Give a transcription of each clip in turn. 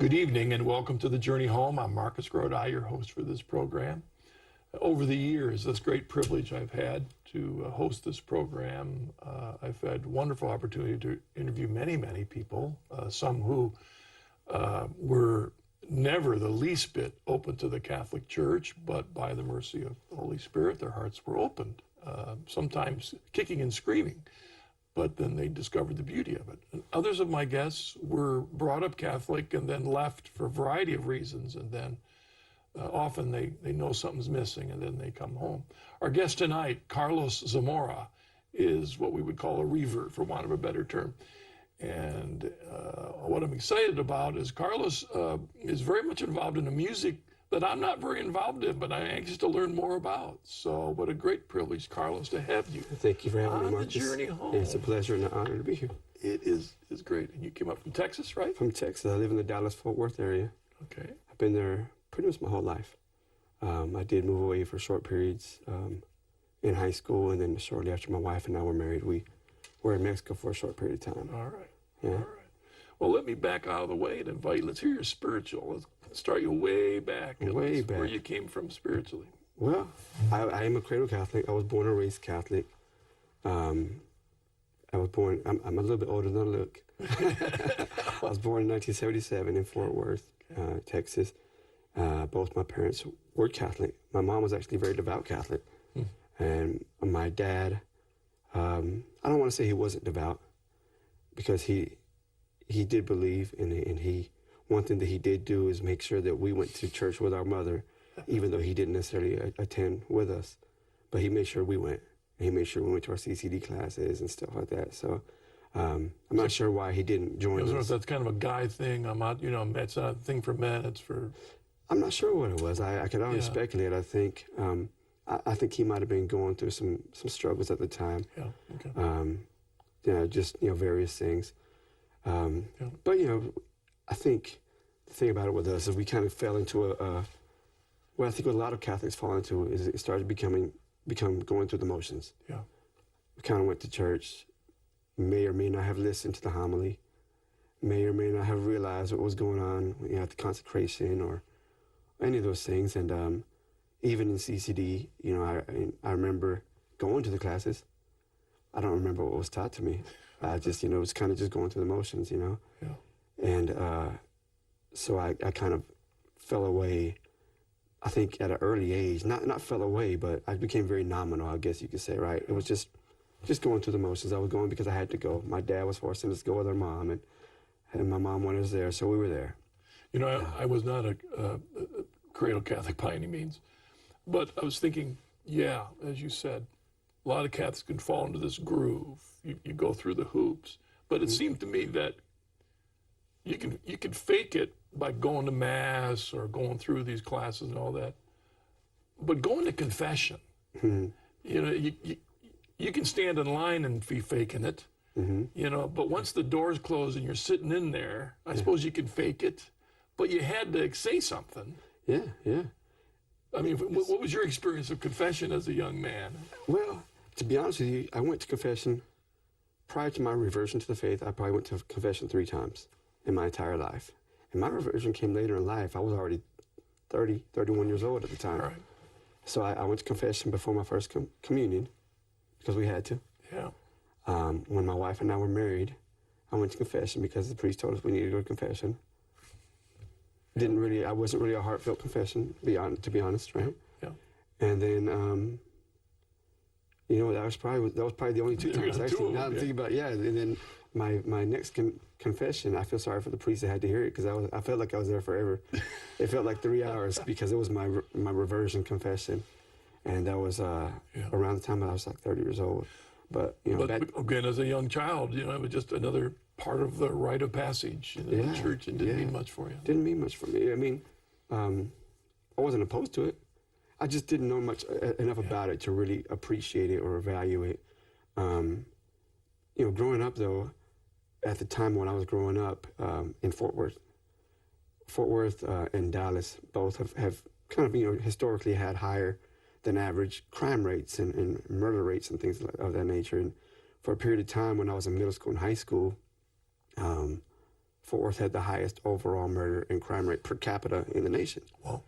Good evening and welcome to the Journey Home. I'm Marcus Grodi, your host for this program. Over the years, this great privilege I've had to host this program, I've had wonderful opportunity to interview many people, some who were never the least bit open to the Catholic Church, but by the mercy of the Holy Spirit, their hearts were opened, sometimes kicking and screaming. But then they discovered the beauty of it. And others of my guests were brought up Catholic and then left for a variety of reasons, and then often they know something's missing and then they come home. Our guest tonight, Carlos Zamora, is what we would call a revert, for want of a better term. And what I'm excited about is Carlos is very much involved in the music that I'm not very involved in, but I'm anxious to learn more about. So what a great privilege, Carlos, to have you. Thank you for having me, Marcus. On the journey home. It's a pleasure and an honor to be here. It is great. And you came up from Texas, right? From Texas. I live in the Dallas-Fort Worth area. Okay. I've been there pretty much my whole life. I did move away for short periods in high school, and then shortly after my wife and I were married, we were in Mexico for a short period of time. All right. Yeah. All right. Well, let me back out of the way and invite, let's hear your spiritual. Let's start you way back. Way back. Where you came from spiritually. Well, I am a cradle Catholic. I was born and raised Catholic. I'm a little bit older than I look. I was born in 1977 in Fort Worth, Texas. Both my parents were Catholic. My mom was actually a very devout Catholic. And my dad, I don't want to say he wasn't devout, because he did believe, and one thing that he did do is make sure that we went to church with our mother, even though he didn't necessarily attend with us. But he made sure we went. And he made sure we went to our CCD classes and stuff like that. So I'm not sure why he didn't join us. That's kind of a guy thing. It's not a thing for men. It's for... I'm not sure what it was. I could only speculate. I think he might have been going through some struggles at the time. Yeah. Okay. Just various things. But I think the thing about it with us is we kind of fell into what I think what a lot of Catholics fall into is it started become going through the motions. Yeah. We kind of went to church, may or may not have listened to the homily, may or may not have realized what was going on at the consecration or any of those things. And even in CCD, I remember going to the classes. I don't remember what was taught to me. I just, it was kind of just going through the motions, Yeah. And so I kind of fell away, I think at an early age. Not fell away, but I became very nominal, I guess you could say, right? It was just going through the motions. I was going because I had to go. My dad was forcing us to go with our mom, and my mom wanted us there, so we were there. I was not a cradle Catholic by any means, but I was thinking, as you said, a lot of Catholics can fall into this groove. You go through the hoops, but it seemed to me that you can fake it by going to mass or going through these classes and all that. But going to confession, you can stand in line and be faking it, but once the doors close and you're sitting in there, I suppose you can fake it, but you had to say something. Yeah. I mean, what was your experience of confession as a young man? Well, to be honest with you, I went to confession prior to my reversion to the faith. I probably went to confession 3 times in my entire life. And my reversion came later in life. I was already 31 years old at the time. Right. So I went to confession before my first communion because we had to. Yeah. When my wife and I were married, I went to confession because the priest told us we needed to go to confession. I wasn't really a heartfelt confession, to be honest, right? Yeah. And then, that was probably the only 2 times actually. Now I'm thinking about and then my next confession, I feel sorry for the priest that had to hear it because I felt like I was there forever. It felt like 3 hours because it was my reversion confession, and that was around the time I was like 30 years old. But again, as a young child, it was just another part of the rite of passage in the church, and didn't mean much for you. Didn't mean much for me. I mean, I wasn't opposed to it. I just didn't know enough about it to really appreciate it or evaluate. Growing up though, at the time when I was growing up in Fort Worth and Dallas both have kind of historically had higher than average crime rates and murder rates and things of that nature. And for a period of time when I was in middle school and high school, Fort Worth had the highest overall murder and crime rate per capita in the nation. Wow.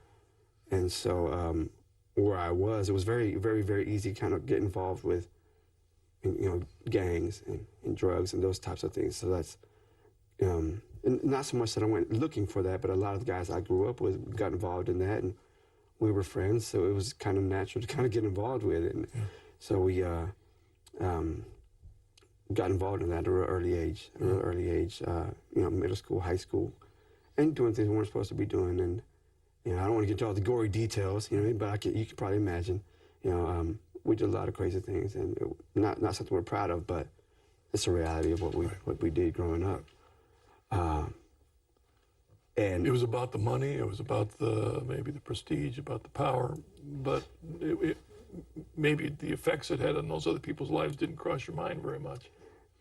And so where I was, it was very, very, very easy to kind of get involved with, gangs and drugs and those types of things. So that's, and not so much that I went looking for that, but a lot of the guys I grew up with got involved in that, and we were friends, so it was kind of natural to kind of get involved with it. And so we got involved in that at a real early age, middle school, high school, and doing things we weren't supposed to be doing. And, I don't want to get into all the gory details, but you can probably imagine, we did a lot of crazy things, and not something we're proud of, but it's a reality of what we did growing up. And It was about the money. It was about maybe the prestige, about the power, but maybe the effects it had on those other people's lives didn't cross your mind very much.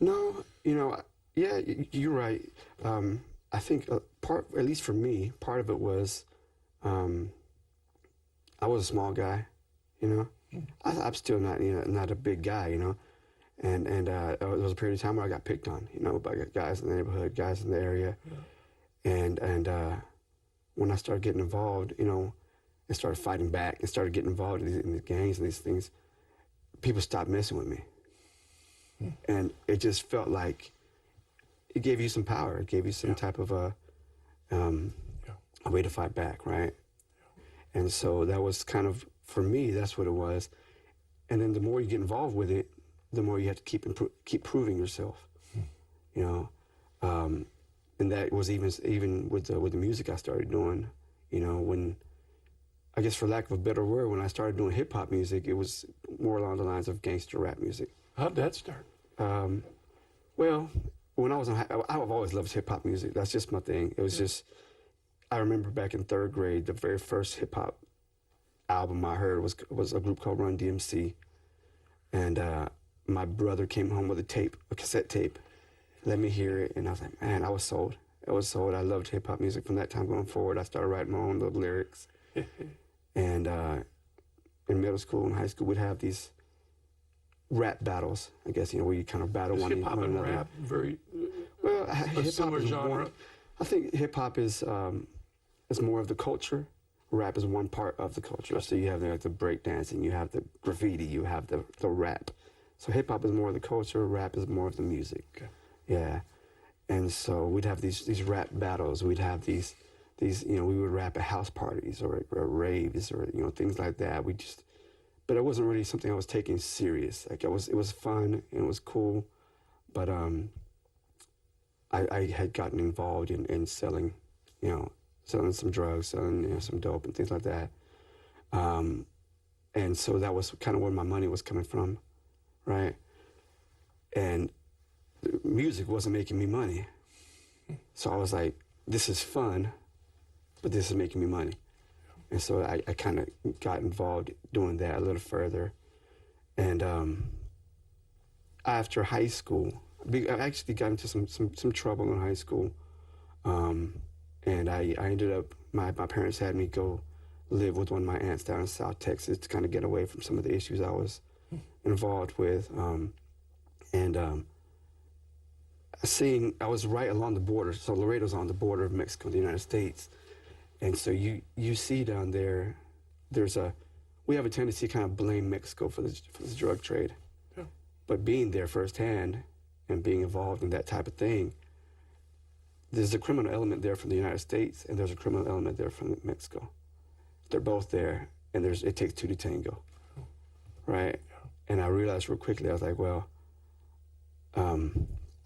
No, yeah, you're right. I think at least for me, part of it was, I was a small guy, I'm still not a big guy, and there was a period of time where I got picked on, by guys in the neighborhood, guys in the area, and when I started getting involved, and started fighting back and started getting involved in these gangs and these things, people stopped messing with me. And it just felt like it gave you some power. It gave you some type of a way to fight back, right? And so that was kind of, for me, that's what it was. And then the more you get involved with it, the more you have to keep proving yourself, and that was even with the music I started doing, when, I guess for lack of a better word, when I started doing hip hop music, it was more along the lines of gangster rap music. How'd that start? Well, when I was I've always loved hip hop music. That's just my thing. It was just, I remember back in third grade, the very first hip hop album I heard was a group called Run DMC, and my brother came home with a cassette tape, let me hear it, and I was like, man, I was sold. I loved hip hop music from that time going forward. I started writing my own little lyrics, and in middle school and high school, we'd have these rap battles, I guess, where you kind of battle one hip hop and another. rap very Well, a hip hop similar is genre? I think hip hop is more of the culture. Rap is one part of the culture. So you have the break dancing, you have the graffiti, you have the rap. So hip hop is more of the culture, rap is more of the music. Okay. Yeah. And so we'd have these rap battles. We'd have these we would rap at house parties or raves or things like that. But it wasn't really something I was taking serious. Like it was fun and it was cool, but I had gotten involved in selling, selling some drugs, selling some dope and things like that. And so that was kind of where my money was coming from, right? And the music wasn't making me money. So I was like, this is fun, but this is making me money. And so I kind of got involved doing that a little further. And after high school, I actually got into some trouble in high school. And I ended up, my parents had me go live with one of my aunts down in South Texas to kind of get away from some of the issues I was involved with. I was right along the border. So Laredo's on the border of Mexico and the United States. And so you see down there, we have a tendency to kind of blame Mexico for this drug trade. Yeah. But being there firsthand and being involved in that type of thing, there's a criminal element there from the United States and there's a criminal element there from Mexico. They're both there, and it takes two to tango, right? Yeah. And I realized real quickly, I was like, well,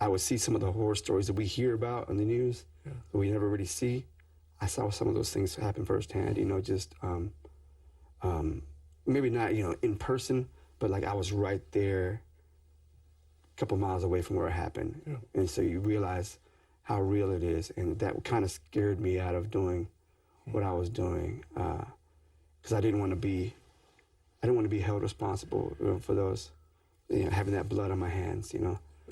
I would see some of the horror stories that we hear about on the news, that we never really see. I saw some of those things happen firsthand, just maybe not, in person, but like I was right there a couple miles away from where it happened. Yeah. And so you realize how real it is. And that kind of scared me out of doing what I was doing, because I didn't want to be held responsible for those, having that blood on my hands,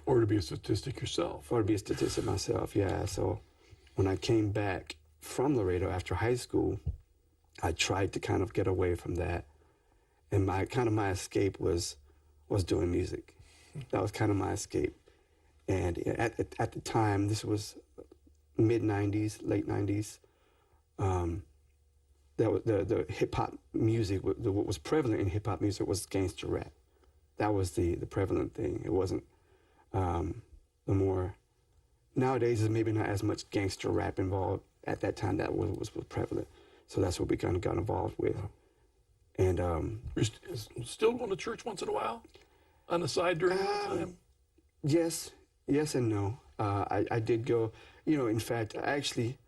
Or to be a statistic yourself. Or to be a statistic myself, yeah. So when I came back from Laredo after high school, I tried to kind of get away from that. And my escape was doing music. That was kind of my escape. And at the time, this was mid 90s, late 90s. That was the hip hop music. What was prevalent in hip hop music was gangster rap. That was the prevalent thing. It wasn't the more. Nowadays, there's maybe not as much gangster rap involved. At that time, that was prevalent. So that's what we kind of got involved with. And You're still going to church once in a while on the side during that time? yes and no. I did go. In fact, I actually.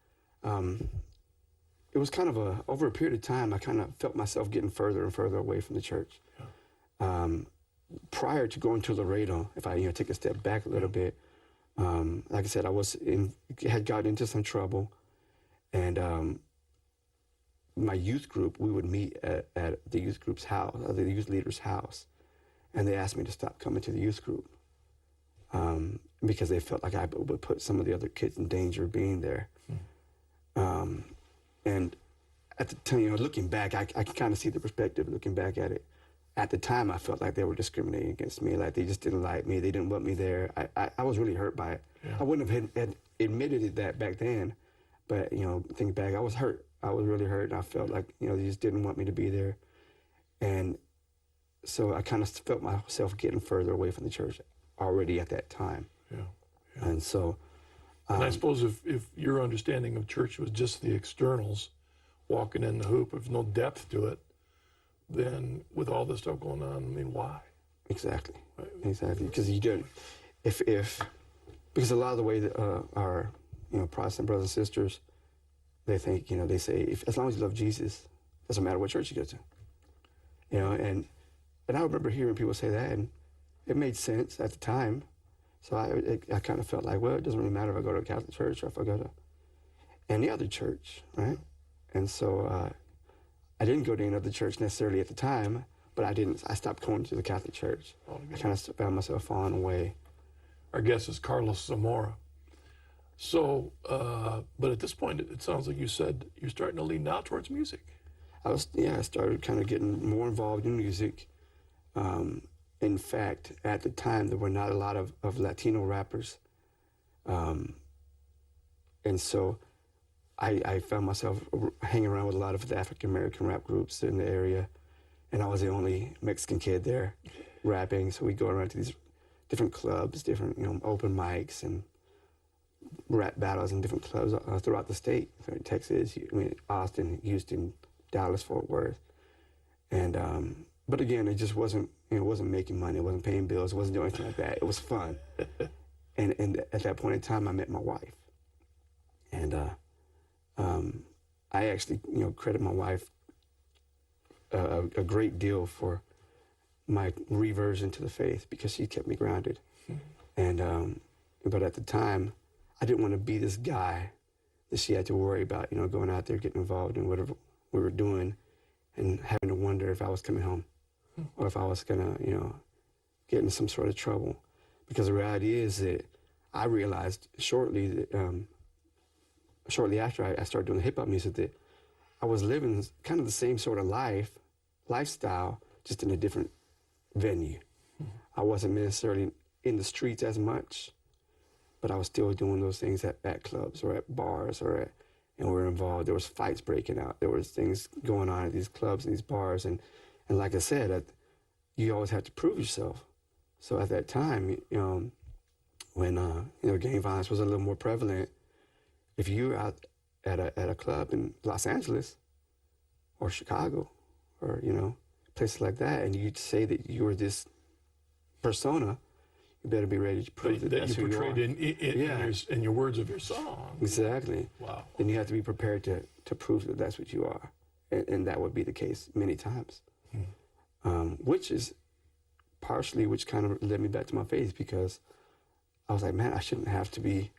It was kind of over a period of time, I kind of felt myself getting further and further away from the church. Yeah. Prior to going to Laredo, if I take a step back a little bit, like I said, had gotten into some trouble, and my youth group, we would meet at the youth group's house, the youth leader's house, and they asked me to stop coming to the youth group because they felt like I would put some of the other kids in danger being there. And at the time, looking back, I can kind of see the perspective looking back at it. At the time, I felt like they were discriminating against me, like they just didn't like me, they didn't want me there. I was really hurt by it. Yeah. I wouldn't have had admitted it that back then, but, thinking back, I was hurt. I was really hurt, and I felt like, they just didn't want me to be there. And so I kind of felt myself getting further away from the church already at that time. Yeah. Yeah. And so... and I suppose if your understanding of church was just the externals, walking in the hoop, if no depth to it, then with all this stuff going on, why? Exactly. Right. Exactly. Because you don't, because a lot of the way that our, Protestant brothers and sisters, they think, they say, as long as you love Jesus, it doesn't matter what church you go to. And I remember hearing people say that, and it made sense at the time. So I kind of felt like, well, it doesn't really matter if I go to a Catholic church or if I go to any other church, right? And so I didn't go to any other church necessarily at the time, but I stopped going to the Catholic church. I kind of found myself falling away. Our guest is Carlos Zamora. So, but at this point, it sounds like you said you're starting to lean now towards music. I started kind of getting more involved in music. In fact, at the time, there were not a lot of Latino rappers. And so I found myself hanging around with a lot of the African-American rap groups in the area. And I was the only Mexican kid there rapping. So we'd go around to these different clubs, different open mics and rap battles in different clubs throughout the state. Texas, Austin, Houston, Dallas, Fort Worth. And but again, it just wasn't, it wasn't making money. It wasn't paying bills. It wasn't doing anything like that. It was fun. and at that point in time, I met my wife. And I actually, credit my wife a great deal for my reversion to the faith because she kept me grounded. And but at the time, I didn't want to be this guy that she had to worry about, going out there, getting involved in whatever we were doing and having to wonder if I was coming home. Or if I was going to, get in some sort of trouble. Because the reality is that I realized shortly after I started doing hip-hop music that I was living kind of the same sort of lifestyle, just in a different venue. I wasn't necessarily in the streets as much, but I was still doing those things at clubs or at bars and we were involved. There was fights breaking out. There was things going on at these clubs and these bars. And like I said, you always have to prove yourself. So at that time, when gang violence was a little more prevalent, if you were out at a club in Los Angeles or Chicago or places like that, and you say that you were this persona, you better be ready to prove that that's you who you are. portrayed in your words of your song. Exactly. Wow. Then you have to be prepared to prove that that's what you are, and that would be the case many times. Which is partially which kind of led me back to my faith, because I was like, man, I shouldn't have to be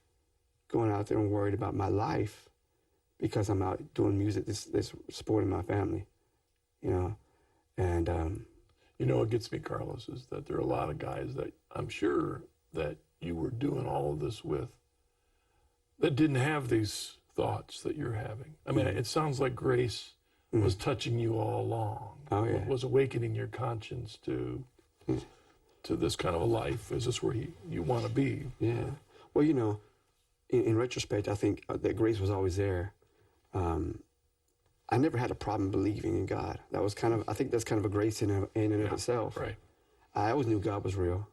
going out there and worried about my life because I'm out doing music that's supporting my family, and what gets me, Carlos, is that there are a lot of guys that I'm sure that you were doing all of this with that didn't have these thoughts that you're having. I mean, it sounds like grace was touching you all along. Oh, yeah. Was awakening your conscience to this kind of a life. Is this where you want to be? Yeah. Well, in retrospect, I think that grace was always there. I never had a problem believing in God. That was kind of, I think that's kind of a grace in and of itself. Right. I always knew God was real.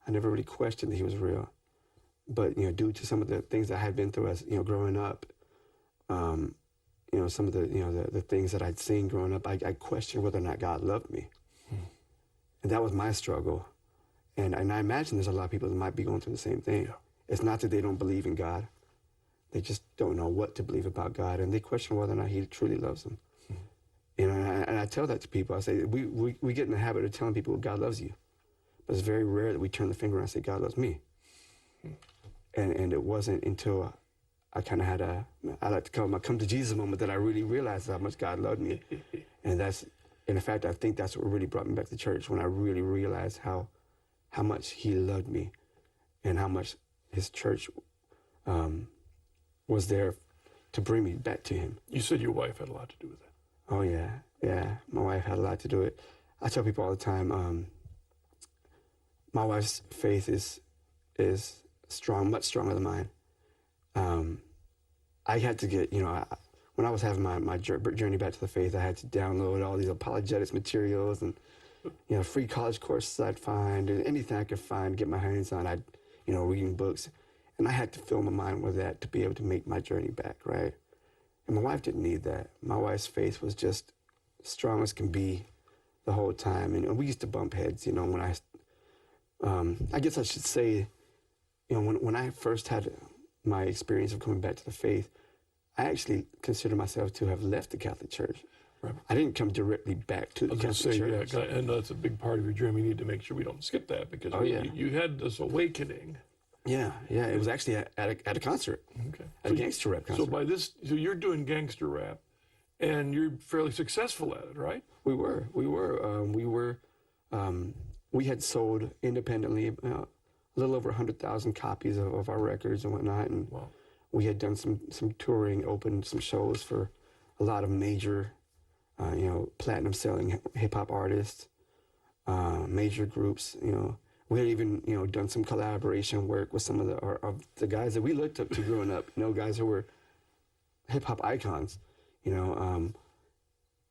I never really questioned that he was real. But, due to some of the things I had been through as, growing up, some of the things that I'd seen growing up, I questioned whether or not God loved me. And that was my struggle. And I imagine there's a lot of people that might be going through the same thing. Yeah. It's not that they don't believe in God. They just don't know what to believe about God, and they question whether or not he truly loves them. And I tell that to people. I say, we get in the habit of telling people God loves you. But it's very rare that we turn the finger and say, God loves me. And it wasn't until I kind of had I like to call it my come to Jesus moment that I really realized how much God loved me. And in fact, I think that's what really brought me back to church, when I really realized how much he loved me and how much his church was there to bring me back to him. You said your wife had a lot to do with that. Oh, yeah. My wife had a lot to do with it. I tell people all the time, my wife's faith is strong, much stronger than mine. I had to get, when I was having my journey back to the faith, I had to download all these apologetics materials and, free college courses I'd find, and anything I could find, get my hands on. I'd, reading books. And I had to fill my mind with that to be able to make my journey back, right? And my wife didn't need that. My wife's faith was just strong as can be the whole time. And we used to bump heads, when I guess I should say, when I first had my experience of coming back to the faith, I actually consider myself to have left the Catholic Church. Right. I didn't come directly back to the Catholic Church. Yeah, and that's a big part of your journey. We need to make sure we don't skip that, because you had this awakening. Yeah. It was actually at a concert, at a gangster rap concert. So you're doing gangster rap, and you're fairly successful at it, right? We were. We had sold independently a little over 100,000 copies of our records and whatnot, and we had done some touring, opened some shows for a lot of major, platinum selling hip hop artists, major groups, We had even, done some collaboration work with some of the guys that we looked up to growing up, guys who were hip hop icons, but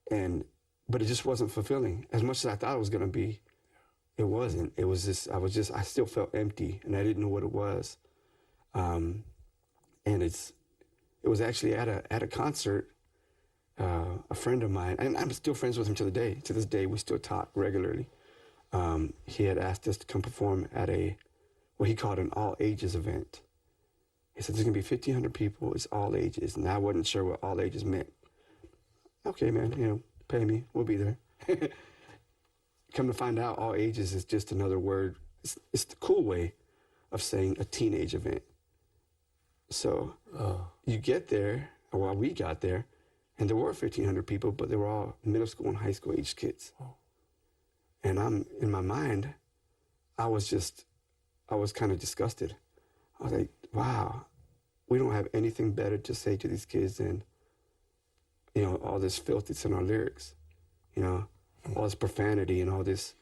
it just wasn't fulfilling. As much as I thought it was going to be, it wasn't. It was just, I still felt empty, and I didn't know what it was. And it was actually at a concert, a friend of mine, and I'm still friends with him to this day, we still talk regularly. He had asked us to come perform at what he called an all ages event. He said, there's going to be 1,500 people. It's all ages. And I wasn't sure what all ages meant. Okay, man, pay me. We'll be there. Come to find out, all ages is just another word. It's the cool way of saying a teenage event. So you get there, or we got there, and there were 1,500 people, but they were all middle school and high school age kids. Oh. And in my mind, I was kind of disgusted. I was like, wow, we don't have anything better to say to these kids than, all this filth that's in our lyrics, all this profanity and all this,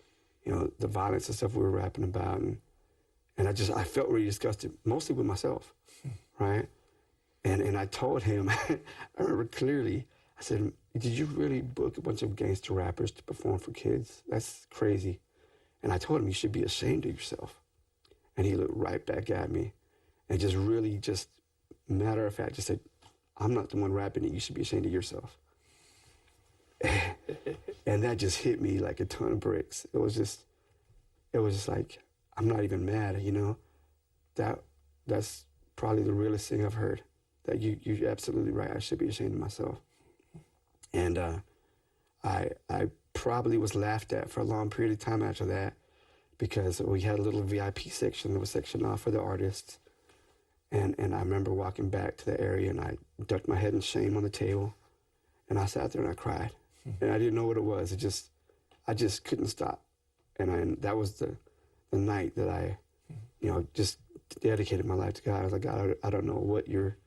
the violence and stuff we were rapping about. And I felt really disgusted, mostly with myself, right? And I told him, I remember clearly, I said, did you really book a bunch of gangster rappers to perform for kids? That's crazy. And I told him, you should be ashamed of yourself. And he looked right back at me and just really matter of fact, just said, I'm not the one rapping it. You should be ashamed of yourself. And that just hit me like a ton of bricks. It was just like, I'm not even mad, That's probably the realest thing I've heard. That you're absolutely right. I should be ashamed of myself. And I probably was laughed at for a long period of time after that, because we had a little VIP section that was sectioned off for the artists. And I remember walking back to the area, and I ducked my head in shame on the table, and I sat there and I cried. And I didn't know what it was. I just couldn't stop. And that was the night that I, just dedicated my life to God. I was like, God, I don't know what you're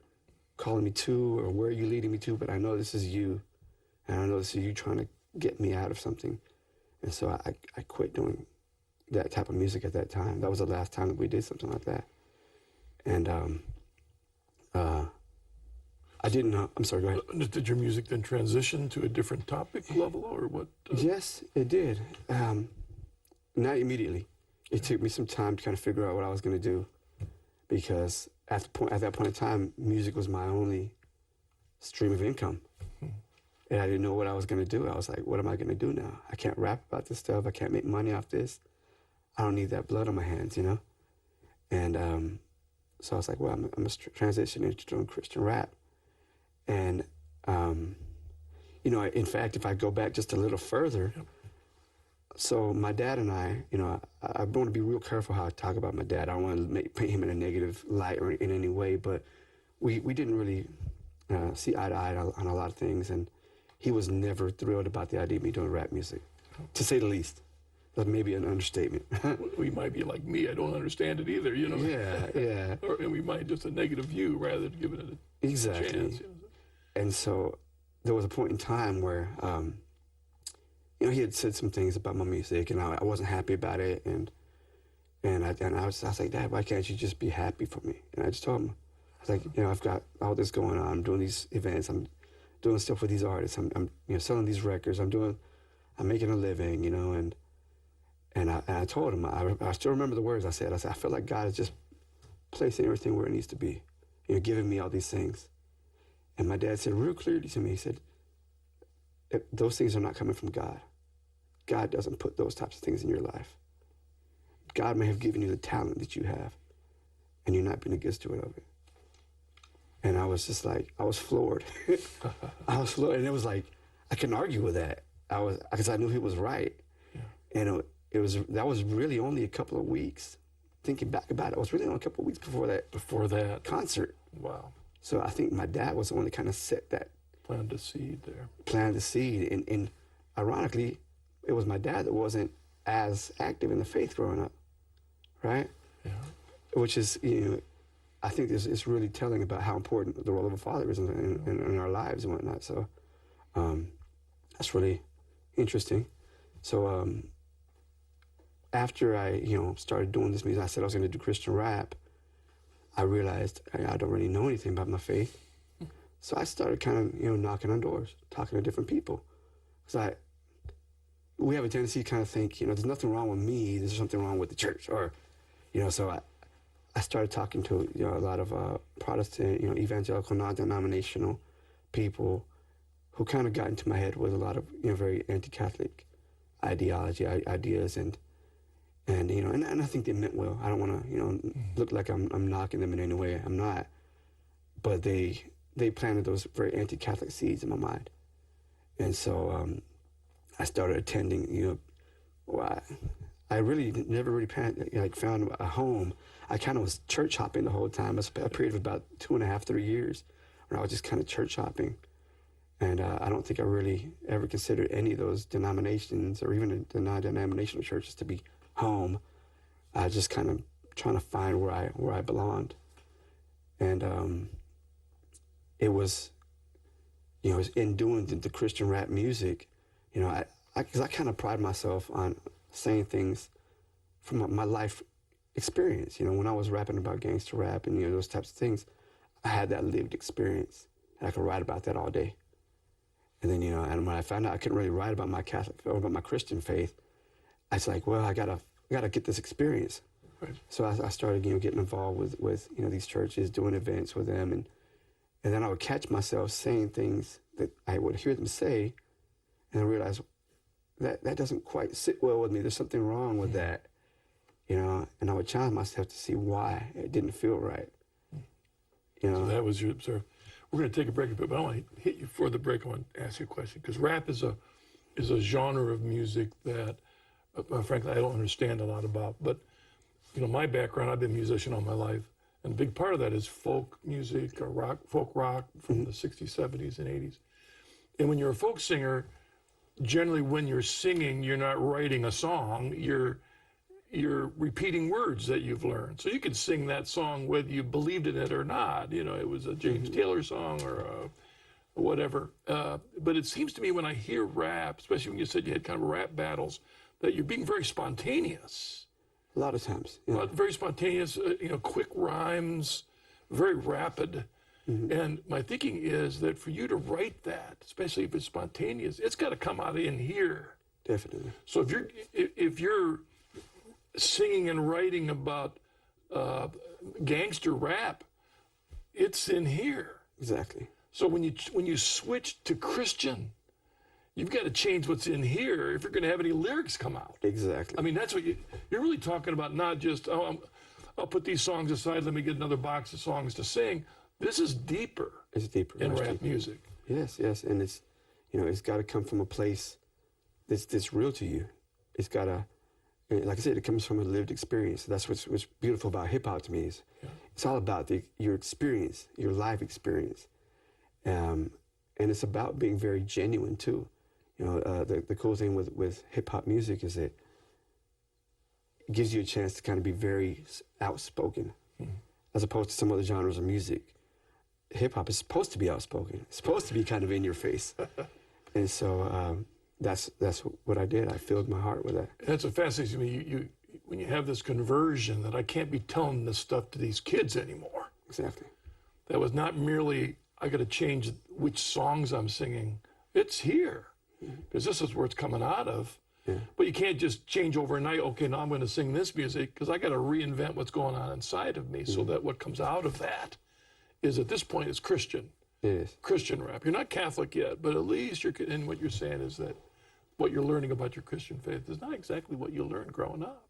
calling me to or where you're leading me to, but I know this is you. And I know this is you trying to get me out of something. And so I quit doing that type of music at that time. That was the last time that we did something like that. And didn't know. I'm sorry, go ahead. Did your music then transition to a different topic level, or what? Yes, it did. Not immediately. It took me some time to kind of figure out what I was going to do, because at that point in time, music was my only stream of income. And I didn't know what I was going to do. I was like, what am I going to do now? I can't rap about this stuff. I can't make money off this. I don't need that blood on my hands, you know? And so I was like, well, I'm going to transition into doing Christian rap. And, you know, in fact, if I go back just a little further, so my dad and I, you know, I want to be real careful how I talk about my dad. I don't want to paint him in a negative light or in any way, but we didn't really see eye to eye on a lot of things, and he was never thrilled about the idea of me doing rap music, to say the least. That's maybe an understatement. We might be like me. I don't understand it either, you know? Yeah. And we might just a negative view rather than giving it a Exactly. chance. You know? And so there was a point in time where, you know, he had said some things about my music, and I wasn't happy about it. And I was like, Dad, why can't you just be happy for me? And I just told him, I was like, you know, I've got all this going on. I'm doing these events. I'm doing stuff with these artists. I'm you know, selling these records. I'm making a living, you know. And I told him, I still remember the words I said. I said, I feel like God is just placing everything where it needs to be, you know, giving me all these things. And my dad said real clearly to me, he said, those things are not coming from God. God doesn't put those types of things in your life. God may have given you the talent that you have, and you're not being a good steward of it. And I was just like, I was floored. I was floored, and it was like, I couldn't argue with that. Because I knew he was right. Yeah. And that was really only a couple of weeks. Thinking back about it, it was really only a couple of weeks before that concert. Wow. So I think my dad was the one that kind of set that. Planted the seed there. Planted the seed. And ironically, it was my dad that wasn't as active in the faith growing up, right? Yeah. Which is, you know, I think it's really telling about how important the role of a father is in our lives and whatnot. So that's really interesting. So after I, you know, started doing this music, I said I was going to do Christian rap. I realized I don't really know anything about my faith. So I started kind of, you know, knocking on doors, talking to different people. Because we have a tendency to kind of think, you know, there's nothing wrong with me, there's something wrong with the church. Or, you know, so I started talking to, you know, a lot of Protestant, you know, evangelical, non-denominational people who kind of got into my head with a lot of, you know, very anti-Catholic ideas, and you know, and I think they meant well. I don't want to, you know, look like I'm knocking them in any way. I'm not. But they planted those very anti-Catholic seeds in my mind. And so I started attending, you know, well, I really never really found a home. I kind of was church hopping the whole time. It was a period of about 2.5, 3 years where I was just kind of church hopping. And I don't think I really ever considered any of those denominations or even the non-denominational churches to be home. I just kind of trying to find where I belonged. And it was, you know, in doing the Christian rap music, you know, because I kind of pride myself on saying things from my life experience. You know, when I was rapping about gangster rap and, you know, those types of things, I had that lived experience, and I could write about that all day. And then, you know, and when I found out I couldn't really write about my Catholic or about my Christian faith, I was like, well, I gotta get this experience. Right. So I started, you know, getting involved with you know, these churches, doing events with them, and then I would catch myself saying things that I would hear them say, and I realized that doesn't quite sit well with me. There's something wrong with that, you know. And I would challenge myself to see why it didn't feel right. You know. So that was your observe. We're going to take a break a bit, but I want to hit you for the break. I want to ask you a question, because rap is a genre of music that, frankly, I don't understand a lot about. But, you know, my background, I've been a musician all my life, and a big part of that is folk music or folk rock from the 60s, 70s, and 80s. And when you're a folk singer, generally when you're singing, you're not writing a song, you're repeating words that you've learned. So you could sing that song whether you believed in it or not. You know, it was a James Taylor song or whatever. But it seems to me when I hear rap, especially when you said you had kind of rap battles, that you're being very spontaneous. A lot of times. Yeah. Very spontaneous, you know, quick rhymes, very rapid. And my thinking is that for you to write that, especially if it's spontaneous, it's got to come out in here. Definitely. So if you're singing and writing about gangster rap, it's in here. Exactly. So when you switch to Christian, you've got to change what's in here if you're going to have any lyrics come out. Exactly. I mean, that's what you're really talking about. Not just I'll put these songs aside. Let me get another box of songs to sing. This is deeper. It's deeper in much rap deeper. music. Yes, yes, and it's it's got to come from a place that's real to you. It's got to, like I said, it comes from a lived experience. That's what's beautiful about hip hop to me. Is It's all about your experience, your life experience, and it's about being very genuine too. The cool thing with hip hop music is that it gives you a chance to kind of be very outspoken, as opposed to some other genres of music. Hip hop is supposed to be outspoken. It's supposed to be kind of in your face, and so that's what I did. I filled my heart with that. That's what fascinates me. You when you have this conversion that I can't be telling this stuff to these kids anymore. Exactly. That was not merely I got to change which songs I'm singing. It's here because this is where it's coming out of. Yeah. But you can't just change overnight. Okay, now I'm going to sing this music because I got to reinvent what's going on inside of me so that what comes out of that is at this point is Christian. It is. Christian rap. You're not Catholic yet, but at least and what you're saying is that what you're learning about your Christian faith is not exactly what you learned growing up,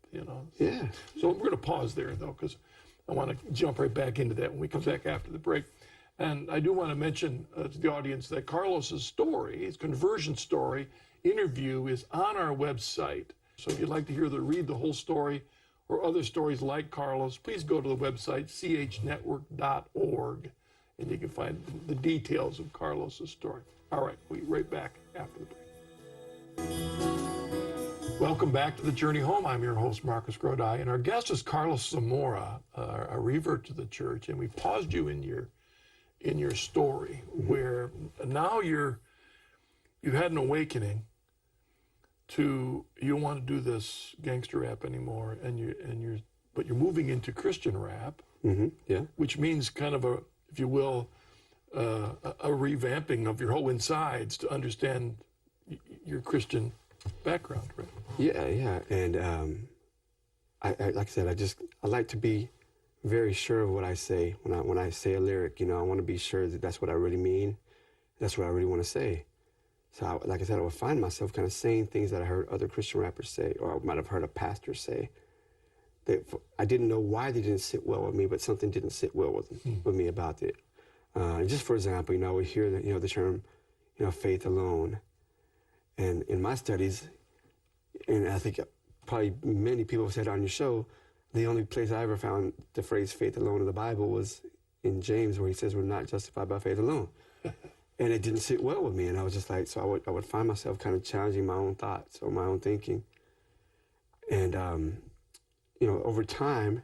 Yeah. So we're going to pause there, though, because I want to jump right back into that when we come back after the break. And I do want to mention to the audience that Carlos's story, his conversion story interview, is on our website. So if you'd like to read the whole story or other stories like Carlos, please go to the website, chnetwork.org, and you can find the details of Carlos's story. All right, we'll be right back after the break. Welcome back to The Journey Home. I'm your host, Marcus Grodi, and our guest is Carlos Zamora, a revert to the church. And we paused you in your story where now you had an awakening to you don't want to do this gangster rap anymore, but you're moving into Christian rap, Yeah. which means kind of if you will, a revamping of your whole insides to understand your Christian background, right? Yeah. And I like I said, I like to be very sure of what I say when I say a lyric. I want to be sure that that's what I really mean. That's what I really want to say. So, like I said, I would find myself kind of saying things that I heard other Christian rappers say, or I might have heard a pastor say. That I didn't know why they didn't sit well with me, but something didn't sit well with me about it. Just for example, I would hear the term, faith alone, and in my studies, and I think probably many people have said on your show, the only place I ever found the phrase faith alone in the Bible was in James, where he says we're not justified by faith alone. And it didn't sit well with me. And I was just like, so I would find myself kind of challenging my own thoughts or my own thinking. And, over time,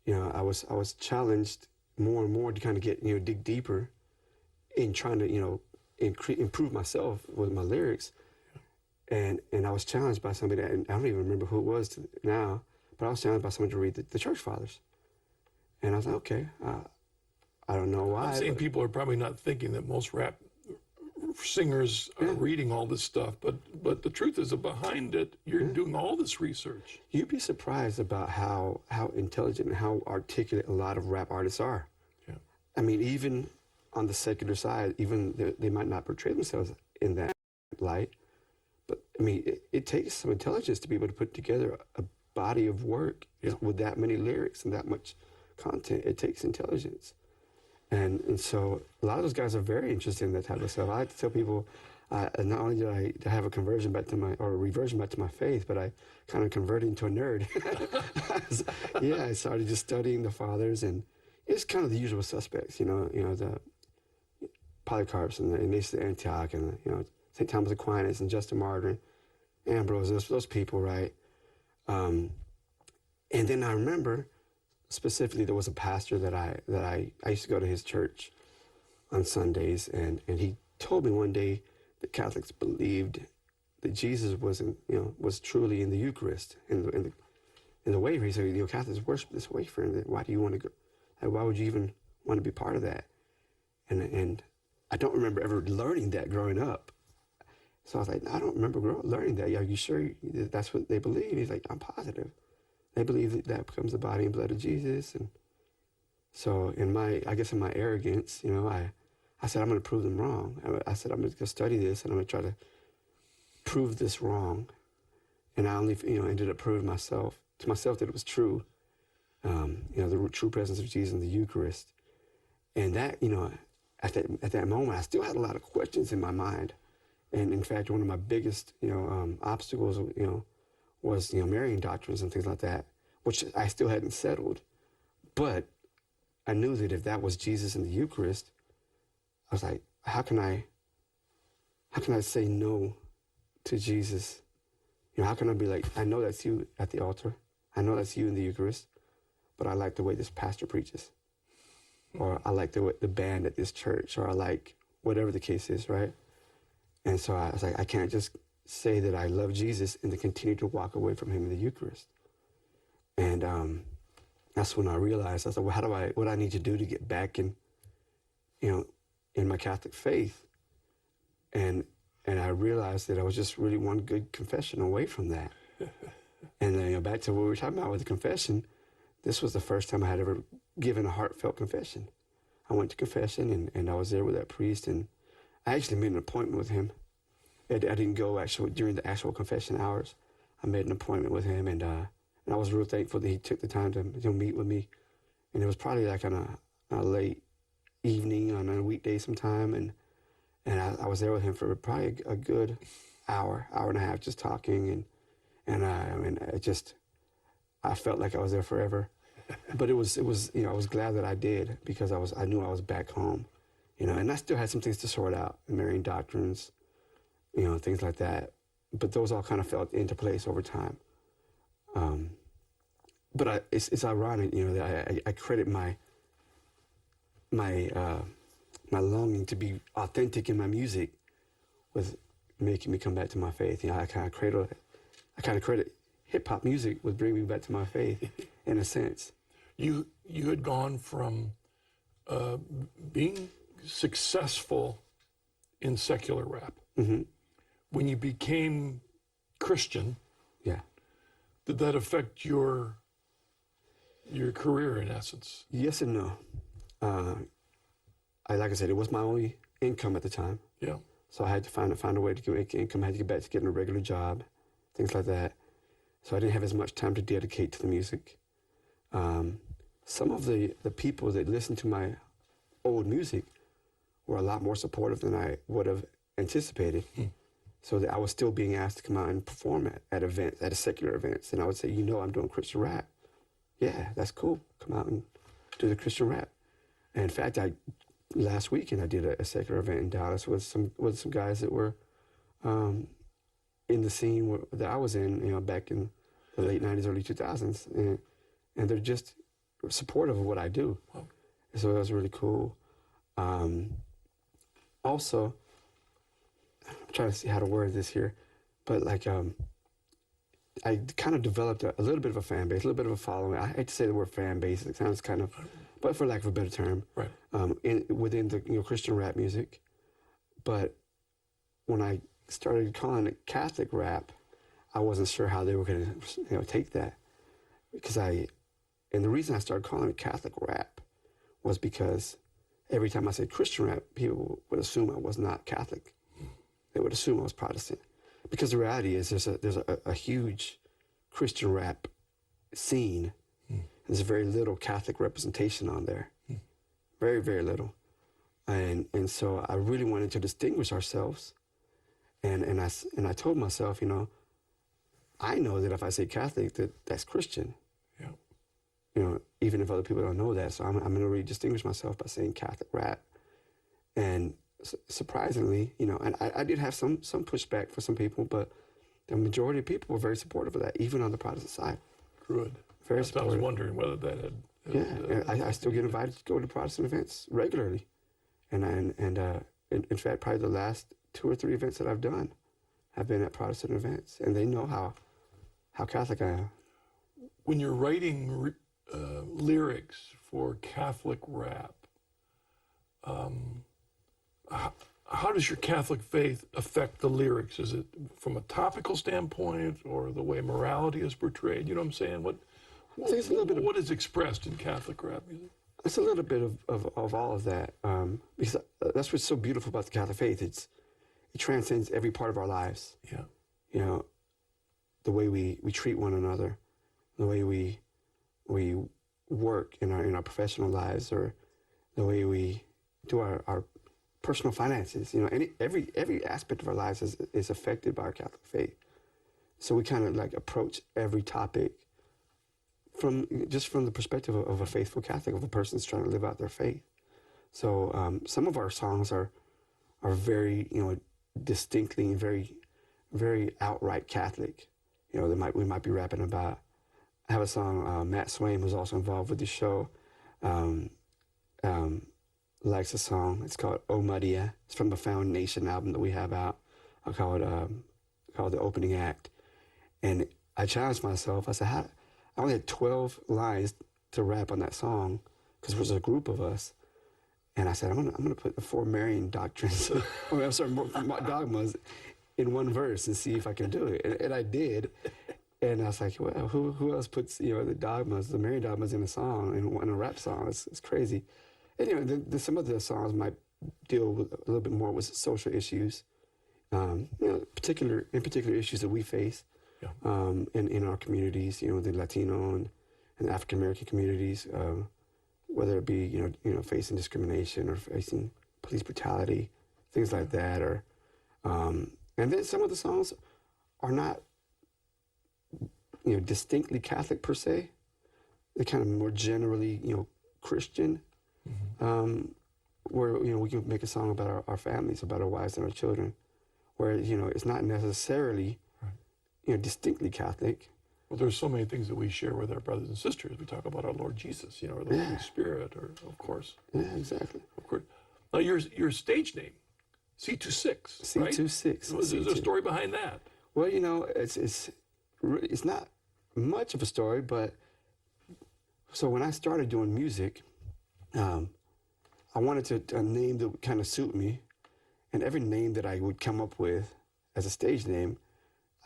I was challenged more and more to kind of get, dig deeper in trying to, improve myself with my lyrics. And I was challenged by somebody that, and I don't even remember who it was now, but I was challenged by someone to read the Church Fathers. And I was like, okay, I don't know why. I'm saying people are probably not thinking that most rap singers are reading all this stuff, but the truth is that behind it, you're doing all this research. You'd be surprised about how intelligent and how articulate a lot of rap artists are. Yeah. I mean, even on the secular side, even they might not portray themselves in that light, but I mean, it takes some intelligence to be able to put together a body of work with that many lyrics and that much content. It takes intelligence. And so a lot of those guys are very interested in that type of stuff. I like to tell people, not only did I have a conversion back to a reversion back to my faith, but I kind of converted into a nerd. I started just studying the fathers, and it's kind of the usual suspects, the Polycarps and the Ignatius of Antioch and St. Thomas Aquinas and Justin Martyr, Ambrose, those people, right? And then I remember, specifically, there was a pastor that I used to go to his church on Sundays, and he told me one day that Catholics believed that Jesus was truly in the Eucharist, in the wafer. He said, Catholics worship this wafer, and why do you want to go? Why would you even want to be part of that? And I don't remember ever learning that growing up. So I was like, I don't remember learning that. Are you sure that's what they believe? He's like, I'm positive. They believe that becomes the body and blood of Jesus. And so in my arrogance, I said, I'm going to prove them wrong. I said, I'm going to go study this and I'm going to try to prove this wrong. And I only, ended up proving to myself that it was true. The true presence of Jesus in the Eucharist. And that, at that moment, I still had a lot of questions in my mind. And in fact, one of my biggest, obstacles, was, marrying doctrines and things like that, which I still hadn't settled. But I knew that if that was Jesus in the Eucharist, I was like, how can I say no to Jesus? How can I be like, I know that's you at the altar. I know that's you in the Eucharist, but I like the way this pastor preaches. Or I like the band at this church, or I like whatever the case is, right? And so I was like, I can't just say that I love Jesus and then continue to walk away from him in the Eucharist. And that's when I realized, I was like, well, what do I need to do to get back in my Catholic faith? And I realized that I was just really one good confession away from that. And then back to what we were talking about with the confession, this was the first time I had ever given a heartfelt confession. I went to confession and I was there with that priest, and I actually made an appointment with him. I didn't go during the actual confession hours. I made an appointment with him, and I was real thankful that he took the time to meet with me. And it was probably like on a late evening on a weekday sometime, and I was there with him for probably a good hour and a half, just talking, and I felt like I was there forever. But it was I was glad that I did, because I knew I was back home, and I still had some things to sort out, marrying doctrines, things like that. But those all kind of fell into place over time. But it's ironic, that I credit my longing to be authentic in my music with making me come back to my faith. I kind of credit hip hop music with bringing me back to my faith, in a sense. You had gone from being successful in secular rap. Mm-hmm. When you became Christian, yeah, did that affect your career in essence? Yes and no. Like I said, it was my only income at the time. Yeah. So I had to find a way to make income. I had to get back to getting a regular job, things like that. So I didn't have as much time to dedicate to the music. Some of the people that listened to my old music were a lot more supportive than I would have anticipated. So that I was still being asked to come out and perform at events, at secular events. And I would say, I'm doing Christian rap. Yeah, that's cool. Come out and do the Christian rap. And in fact, last weekend I did a secular event in Dallas with some guys that were in the scene that I was in, back in the late 90s, early 2000s. And they're just supportive of what I do. Wow. So that was really cool. Also, I'm trying to see how to word this here, but I kind of developed a little bit of a fan base, a little bit of a following. I hate to say the word fan base; it sounds kind of, but for lack of a better term, right? Within the Christian rap music. But when I started calling it Catholic rap, I wasn't sure how they were going to take that, because and the reason I started calling it Catholic rap was because every time I said Christian rap, people would assume I was not Catholic. They would assume I was Protestant. Because the reality is there's a huge Christian rap scene. There's very little Catholic representation on there. Very, very little. And so I really wanted to distinguish ourselves. And I told myself, I know that if I say Catholic, that's Christian. Yeah. Even if other people don't know that. So I'm going to really distinguish myself by saying Catholic rap. And surprisingly, and I did have some pushback for some people, but the majority of people were very supportive of that, even on the Protestant side. Good. Very I supportive. was wondering whether that had. I still get invited to go to Protestant events regularly, and in fact, probably the last 2 or 3 events that I've done have been at Protestant events, and they know how Catholic I am. When you're writing lyrics for Catholic rap, How does your Catholic faith affect the lyrics? Is it from a topical standpoint or the way morality is portrayed? You know what I'm saying? I think it's a little bit of, What is expressed in Catholic rap music? it's a little bit of all of that, because that's what's so beautiful about the Catholic faith. It transcends every part of our lives. Yeah. You know, the way we treat one another, the way we work in our professional lives, or the way we do our personal finances. You know, every aspect of our lives is affected by our Catholic faith. So we kind of like approach every topic from the perspective of a faithful Catholic, of a person that's trying to live out their faith. So some of our songs are very, you know, distinctly and very outright Catholic. You know, we might be rapping about. I have a song. Matt Swain, who's also involved with the show, likes a song. It's called "Oh Maria." It's from the Foundation album that we have out. I call it the opening act. And I challenged myself. I said, I only had 12 lines to rap on that song because there was a group of us. And I said, I'm gonna put the 4 Marian doctrines, dogmas, in one verse and see if I can do it. And I did. And I was like, well, who else puts, you know, the Marian dogmas in a song, in a rap song? It's crazy. Anyway, some of the songs might deal with a little bit more with social issues, you know, particular issues that we face. Yeah. In our communities, you know, the Latino and African American communities, whether it be you know facing discrimination or facing police brutality, things like that, or and then some of the songs are not, you know, distinctly Catholic per se. They're kind of more generally, you know, Christian, where, you know, we can make a song about our families, about our wives and our children, where, you know, it's not necessarily, you know, distinctly Catholic. Well, there's so many things that we share with our brothers and sisters. We talk about our Lord Jesus, you know, or the Holy Spirit, or of course. Yeah, exactly. Of course. Now, your stage name, C26, right? C26. Is there a story behind that? Well, you know, it's not much of a story, but so when I started doing music, I wanted a name that would kind of suit me, and every name that I would come up with as a stage name,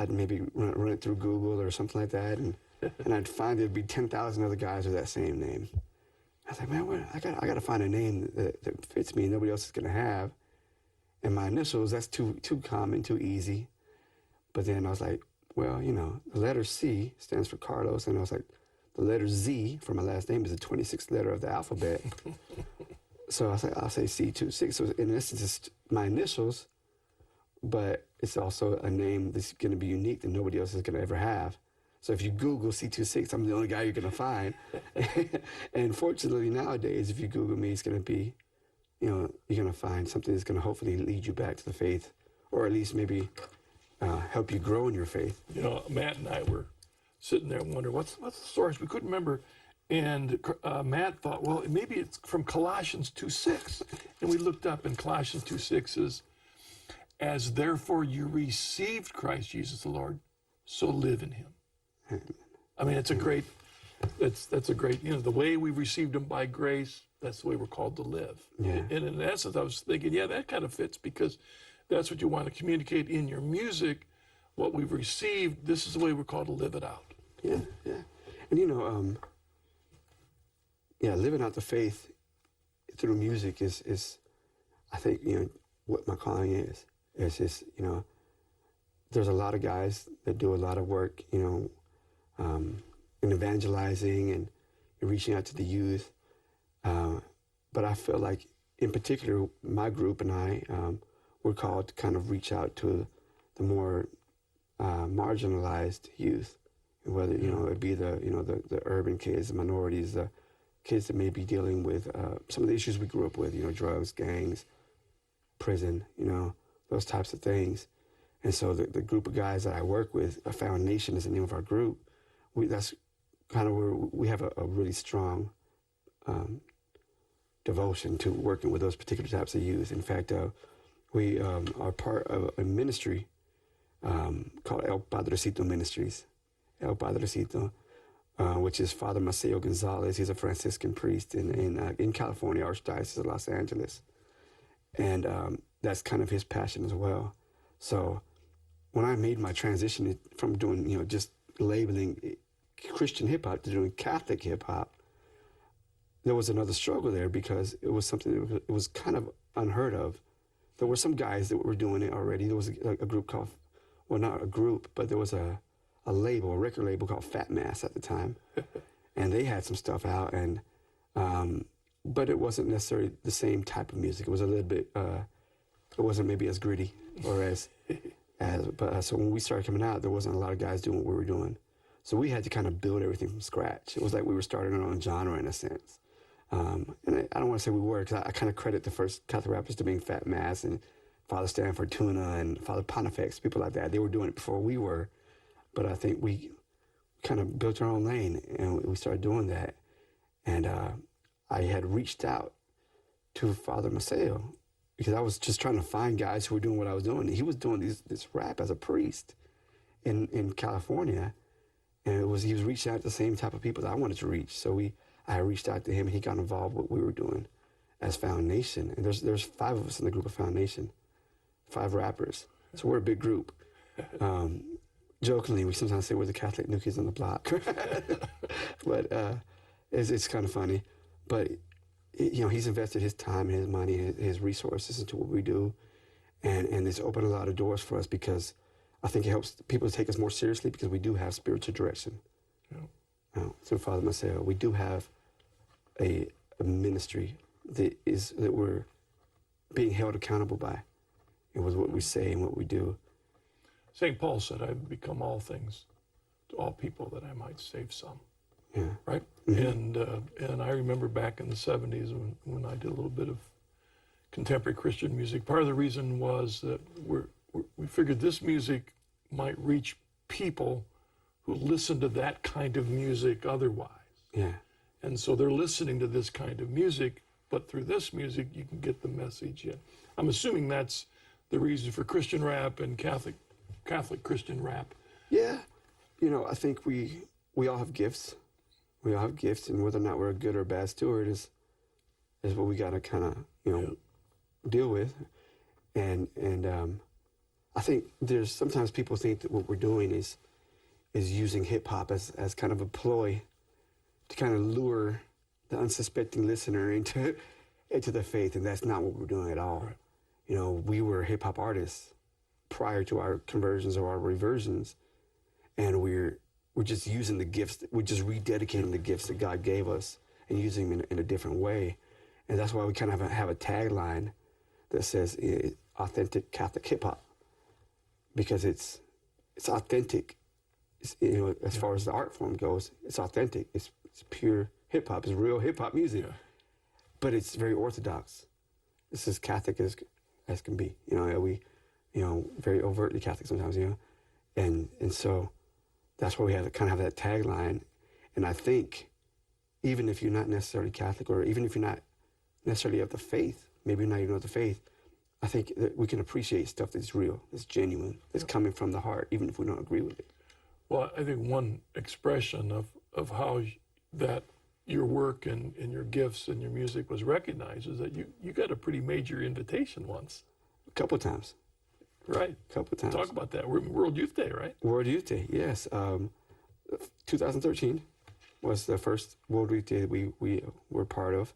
I'd maybe run it through Google or something like that, and I'd find there'd be 10,000 other guys with that same name. I was like, man, I got to find a name that fits me and nobody else is going to have. And my initials, that's too common, too easy. But then I was like, well, you know, the letter C stands for Carlos, and I was like, the letter Z for my last name is the 26th letter of the alphabet. So I'll say C26. So in essence, it's my initials, but it's also a name that's going to be unique that nobody else is going to ever have. So if you Google C26, I'm the only guy you're going to find. And fortunately nowadays, if you Google me, it's going to be, you know, you're going to find something that's going to hopefully lead you back to the faith, or at least maybe help you grow in your faith. You know, Matt and I were sitting there and wondering, what's the source? We couldn't remember. And Matt thought, well, maybe it's from Colossians 2:6. And we looked up, and Colossians 2:6 is, as therefore you received Christ Jesus the Lord, so live in him. I mean, it's a great, that's a great, you know, the way we received him by grace, that's the way we're called to live. Yeah. And in essence, I was thinking, yeah, that kind of fits, because that's what you want to communicate in your music. What we've received, this is the way we're called to live it out. Yeah, yeah. And, you know, living out the faith through music is, I think, you know, what my calling is. It's just, you know, there's a lot of guys that do a lot of work, you know, in evangelizing and reaching out to the youth. But I feel like, in particular, my group and I, we're called to kind of reach out to the more marginalized youth, whether, you know, it be the urban kids, the minorities, the kids that may be dealing with some of the issues we grew up with, you know, drugs, gangs, prison, you know, those types of things. And so the group of guys that I work with, A Foundation is the name of our group. That's kind of where we have a really strong devotion to working with those particular types of youth. In fact, we are part of a ministry called El Padrecito Ministries. El Padrecito. which is Father Maceo Gonzalez. He's a Franciscan priest in California, Archdiocese of Los Angeles. And that's kind of his passion as well. So when I made my transition from doing, just labeling Christian hip hop to doing Catholic hip hop, there was another struggle there because it was something that it was kind of unheard of. There were some guys that were doing it already. There was a group called, well, not a group, but there was a record label called Fat Mass at the time. And they had some stuff out, and but it wasn't necessarily the same type of music. It was a little bit, it wasn't maybe as gritty or so when we started coming out, there wasn't a lot of guys doing what we were doing. So we had to kind of build everything from scratch. It was like we were starting our own genre in a sense. And I don't want to say we were, because I kind of credit the first Catholic rappers to being Fat Mass and Father Stanford Tuna and Father Pontifex, people like that. They were doing it before we were. But I think we kind of built our own lane, and we started doing that. And I had reached out to Father Maceo because I was just trying to find guys who were doing what I was doing. He was doing this rap as a priest in California, and he was reaching out to the same type of people that I wanted to reach. So I reached out to him, and he got involved with what we were doing as Foundation. And there's 5 of us in the group of Foundation, 5 rappers. So we're a big group. Jokingly, we sometimes say we're the Catholic New Kids on the Block. But it's kind of funny. But, he's invested his time and his money and his resources into what we do. And it's opened a lot of doors for us because I think it helps people to take us more seriously because we do have spiritual direction. Yeah. Through Father Maceo, we do have a ministry that we're being held accountable by. It was what we say and what we do. St. Paul said, I've become all things to all people that I might save some. Yeah. Right? Mm-hmm. And I remember back in the 70s when I did a little bit of contemporary Christian music, part of the reason was that we figured this music might reach people who listen to that kind of music otherwise. Yeah. And so they're listening to this kind of music, but through this music, you can get the message in. I'm assuming that's the reason for Christian rap and Catholic Christian rap. Yeah. I think we all have gifts. We all have gifts, and whether or not we're a good or bad steward is what we got to kind of, deal with. And I think there's sometimes people think that what we're doing is using hip hop as kind of a ploy to kind of lure the unsuspecting listener into the faith, and that's not what we're doing at all. Right. We were hip hop artists prior to our conversions or our reversions, and we're just using the gifts. We're just rededicating the gifts that God gave us and using them in a different way. And that's why we kind of have a tagline that says authentic Catholic hip hop, because it's authentic. As far as the art form goes, it's authentic. It's pure hip hop. It's real hip hop music, but it's very orthodox. It's as Catholic as can be. We very overtly Catholic sometimes. And so that's why we have that tagline. And I think even if you're not necessarily Catholic, or even if you're not necessarily of the faith, maybe you're not even of the faith, I think that we can appreciate stuff that's real, that's genuine, that's coming from the heart, even if we don't agree with it. Well, I think one expression of how that your work and your gifts and your music was recognized is that you got a pretty major invitation once. A couple of times. Right. A couple of times. Talk about that. World Youth Day, right? World Youth Day, yes. 2013 was the first World Youth Day that we were part of.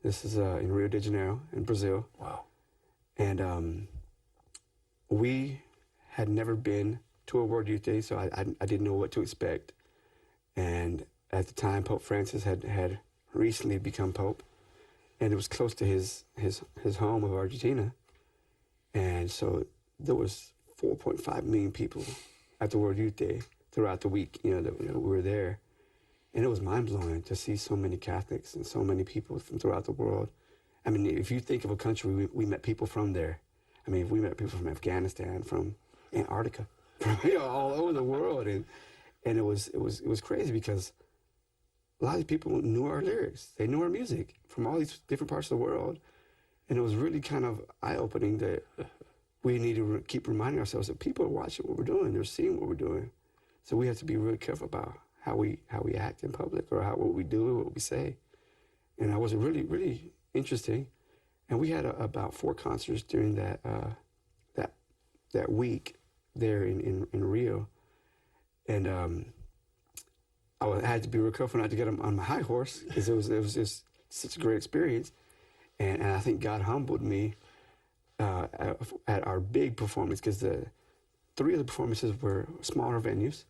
This is in Rio de Janeiro in Brazil. Wow. And we had never been to a World Youth Day, so I didn't know what to expect. And at the time, Pope Francis had recently become Pope, and it was close to his home of Argentina. And so there was 4.5 million people at the World Youth Day throughout the week, that we were there. And it was mind-blowing to see so many Catholics and so many people from throughout the world. I mean, if you think of a country, we met people from there. I mean, we met people from Afghanistan, from Antarctica, from all over the world. And it was crazy because a lot of people knew our lyrics. They knew our music from all these different parts of the world. And it was really kind of eye-opening that we need to keep reminding ourselves that people are watching what we're doing. They're seeing what we're doing. So we have to be really careful about how we act in public, or what we do, what we say. And that was really, really interesting. And we had about 4 concerts during that week there in Rio. And I had to be real careful not to get on my high horse, because it was just such a great experience. And I think God humbled me at our big performance, because the 3 of the performances were smaller venues,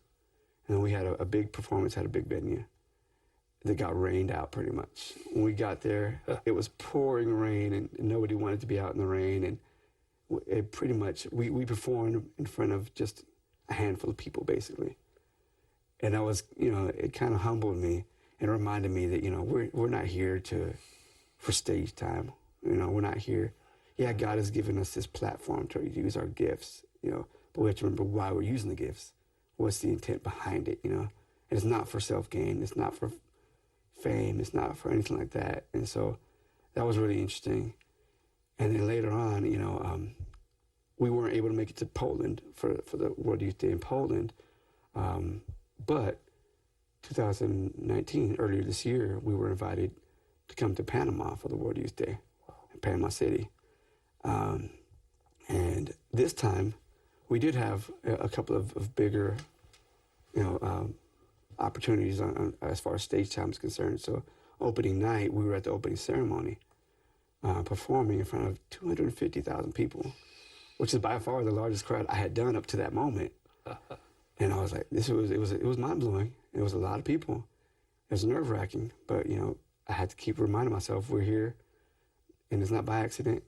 and then we had a big performance, had a big venue that got rained out pretty much. When we got there, it was pouring rain, and nobody wanted to be out in the rain. And it pretty much, we performed in front of just a handful of people, basically. And that was, it kind of humbled me and reminded me that, we're not here for stage time. We're not here. Yeah, God has given us this platform to use our gifts, but we have to remember why we're using the gifts. What's the intent behind it, And it's not for self-gain. It's not for fame. It's not for anything like that. And so that was really interesting. And then later on, we weren't able to make it to Poland for the World Youth Day in Poland. But 2019, earlier this year, we were invited to come to Panama for the World Youth Day in Panama City. And this time, we did have a couple of bigger, opportunities as far as stage time is concerned. So opening night, we were at the opening ceremony, performing in front of 250,000 people, which is by far the largest crowd I had done up to that moment. And I was like, it was mind blowing. It was a lot of people. It was nerve wracking, but I had to keep reminding myself we're here, and it's not by accident.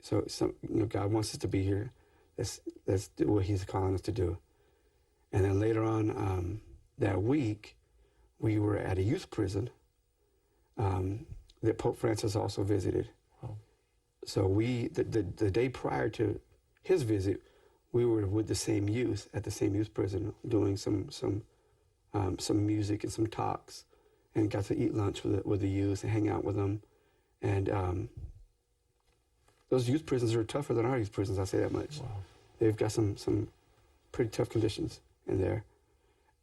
So God wants us to be here. Let's do what He's calling us to do. And then later on that week, we were at a youth prison that Pope Francis also visited. Wow. So the day prior to his visit, we were with the same youth at the same youth prison, doing some music and some talks, and got to eat lunch with the youth and hang out with them. And those youth prisons are tougher than our youth prisons, I'll say that much. Wow. They've got some pretty tough conditions in there.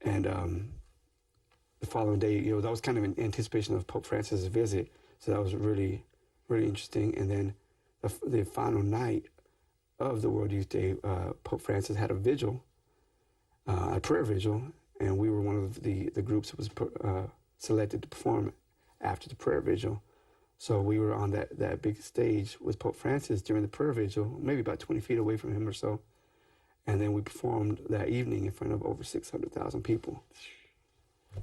And the following day, that was kind of in anticipation of Pope Francis' visit. So that was really, really interesting. And then the final night of the World Youth Day, Pope Francis had a vigil, a prayer vigil, and we were one of the groups that was selected to perform after the prayer vigil. So we were on that big stage with Pope Francis during the prayer vigil, maybe about 20 feet away from him or so. And then we performed that evening in front of over 600,000 people.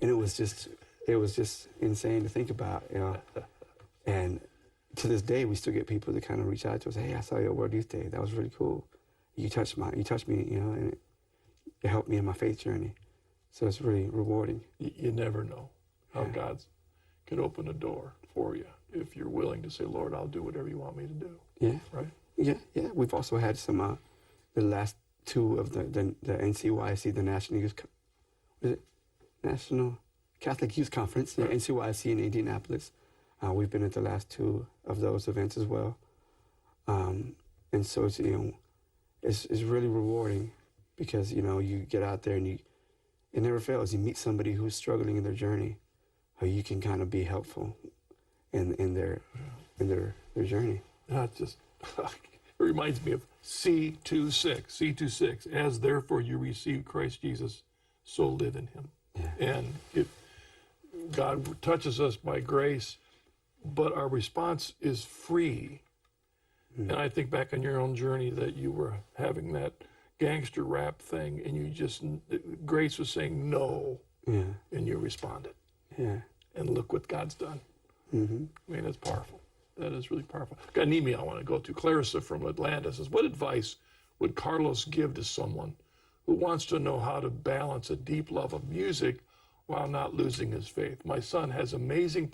And it was just insane to think about, And to this day, we still get people that kind of reach out to us, hey, I saw you at World Youth Day. That was really cool. You touched me, and it helped me in my faith journey. So it's really rewarding. You never know how God can open a door for you if you're willing to say, Lord, I'll do whatever you want me to do. Yeah. Right? Yeah. We've also had some, the last 2 of the NCYC, the National Catholic Youth Conference, Right. NCYC in Indianapolis. We've been at the last 2 of those events as well. And so it's, it's really rewarding, because, you get out there and it never fails. You meet somebody who's struggling in their journey, how you can kind of be helpful in their journey. Just it reminds me of C26, as therefore you receive Christ Jesus, so live in Him. Yeah. And if God touches us by grace, but our response is free. And I think back on your own journey that you were having that gangster rap thing, and grace was saying no, and you responded. Yeah. And look what God's done. Mm-hmm. I mean, it's powerful. That is really powerful. Got an email I want to go to. Clarissa from Atlanta says, what advice would Carlos give to someone who wants to know how to balance a deep love of music while not losing his faith? My son has amazing